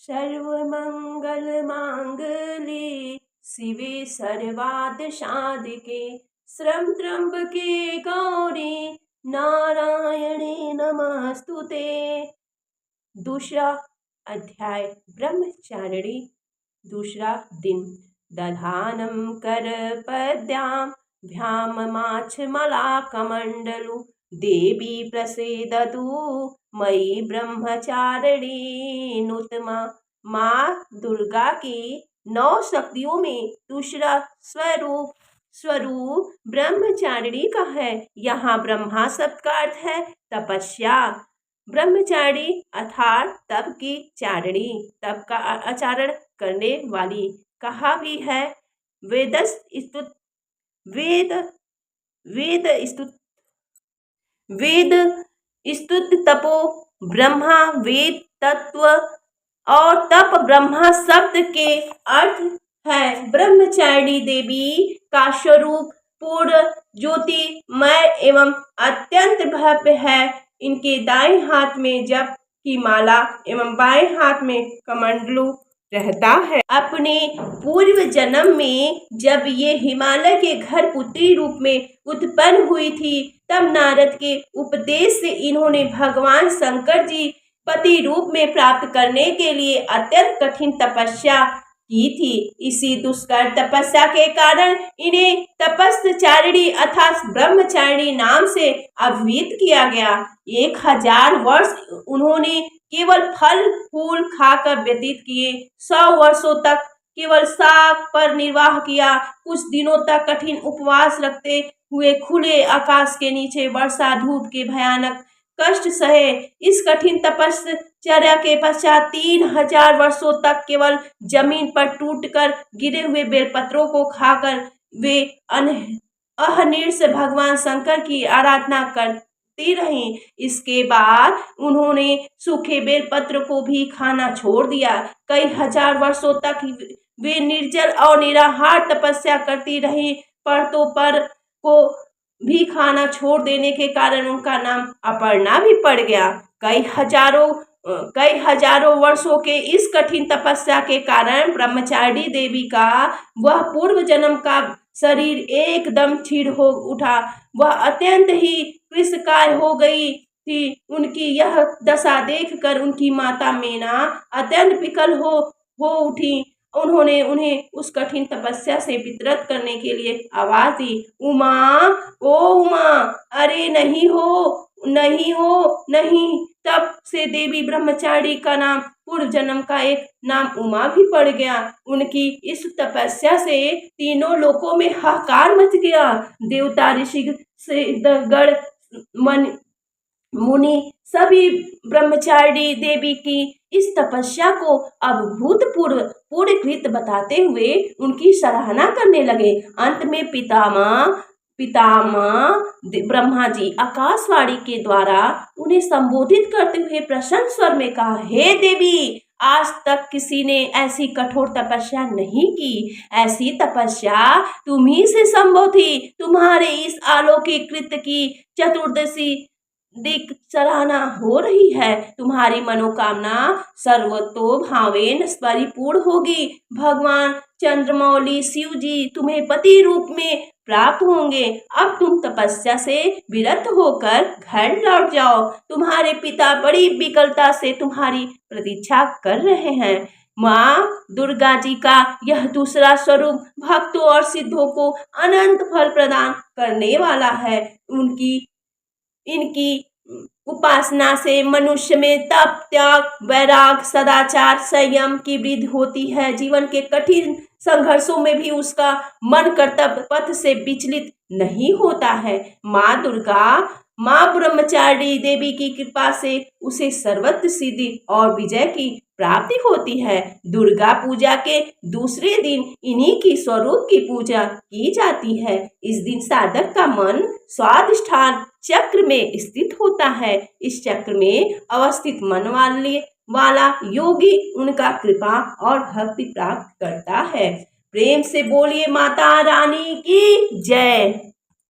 सर्वमङ्गलमाङ्गल्ये शिवे सर्वार्थसाधिके त्र्यम्बके गौरी नारायणे नमस्तुते। दूसरा अध्याय ब्रह्मचारिणी। दूसरा दिन। दधानं करपद्यां भ्याममाच्छमलाकमण्डलु देवी प्रसीदतु मयि ब्रह्मचारिणी नुतमा। माँ दुर्गा की 9 शक्तियों में दूसरा स्वरूप ब्रह्मचारिणी का है। यहाँ ब्रह्मा शब्द का अर्थ है तपस्या। ब्रह्मचारिणी अर्थात तप की चारिणी, तप का आचरण करने वाली। कहा भी है वेद स्तुत तपो ब्रह्मा वेद तत्व और तप ब्रह्मा शब्द के अर्थ है। ब्रह्मचारिणी देवी का स्वरूप पूर्ण ज्योतिमय एवं अत्यंत भव्य है। इनके दाएं हाथ में जप की माला एवं बाएं हाथ में कमंडलू रहता है। अपने पूर्व जन्म में जब ये हिमालय के घर पुत्री रूप में उत्पन्न हुई थी, तब नारद के उपदेश से इन्होंने भगवान शंकर जी पति रूप में प्राप्त करने के लिए अत्यंत कठिन तपस्या की थी। इसी दुष्कर तपस्या के कारण इन्हें तपस्चारिणी अर्थात ब्रह्मचारिणी नाम से अभिहित किया गया। 1000 वर्ष उन्होंने केवल फल फूल खाकर व्यतीत किए। 100 वर्षों तक केवल शाक पर निर्वाह किया। कुछ दिनों तक कठिन उपवास रखते हुए खुले आकाश के नीचे वर्षा धूप के भयानक कष्ट सहे। इस कठिन तपश्चर्या के पश्चात 3000 वर्षों तक केवल जमीन पर टूटकर गिरे हुए बेलपत्रों को खाकर वे अहर्निश भगवान शंकर की आराधना करती रहीं। इसके बाद उन्होंने सूखे बेलपत्र को भी खाना छोड़ दिया। कई हजार वर्षों तक वे निर्जल और निराहार तपस्या करती रहीं। पर्वतों पर को भी खाना छोड़ देने के कारण उनका नाम अपर्णा भी पड़ गया। कई हजारों वर्षों के इस कठिन तपस्या के कारण ब्रह्मचारिणी देवी का वह पूर्व जन्म का शरीर एकदम क्षीण हो उठा। वह अत्यंत ही कृशकाय हो गई थी। उनकी यह दशा देखकर उनकी माता मेना अत्यंत विकल हो उठी। उन्होंने उन्हें उस कठिन तपस्या से वितरत करने के लिए आवाज दी, उमा, ओ उमा, अरे नहीं नहीं। तब से देवी ब्रह्मचारिणी का नाम पूर्व जन्म का एक नाम उमा भी पड़ गया। उनकी इस तपस्या से तीनों लोकों में हाहाकार मच गया। देवता ऋषि सिद्धगण मुनि सभी ब्रह्मचारिणी देवी की इस तपस्या को अभूतपूर्व पूर्णकृत बताते हुए उनकी सराहना करने लगे। अंत में पितामह ब्रह्मा जी आकाशवाणी के द्वारा उन्हें संबोधित करते हुए प्रसन्न स्वर में कहा, हे देवी, आज तक किसी ने ऐसी कठोर तपस्या नहीं की। ऐसी तपस्या तुम्ही से संभव थी। तुम्हारे इस अलौकिक कृत्य की चतुर्दशी दिक सराहना हो रही है। तुम्हारी मनोकामना सर्वतोभावेन परिपूर्ण होगी। भगवान चंद्रमौली शिव जी तुम्हें पति रूप में प्राप्त होंगे। अब तुम तपस्या से विरत होकर घर लौट जाओ। तुम्हारे पिता बड़ी विकलता से तुम्हारी प्रतीक्षा कर रहे हैं। माँ दुर्गा जी का यह दूसरा स्वरूप भक्तों और सिद्धों को अनंत फल प्रदान करने वाला है। इनकी उपासना से मनुष्य में तप, त्याग, वैराग, सदाचार, संयम की वृद्धि होती है। जीवन के कठिन संघर्षों में भी उसका मन कर्तव्य पथ से विचलित नहीं होता है। माँ ब्रह्मचारिणी देवी की कृपा से उसे सर्वत्र सिद्धि और विजय की प्राप्ति होती है। दुर्गा पूजा के दूसरे दिन इन्हीं की स्वरूप की पूजा की जाती है। इस दिन साधक का मन स्वाधिष्ठान चक्र में स्थित होता है। इस चक्र में अवस्थित मन वाला योगी उनका कृपा और भक्ति प्राप्त करता है। प्रेम से बोलिए माता रानी की जय।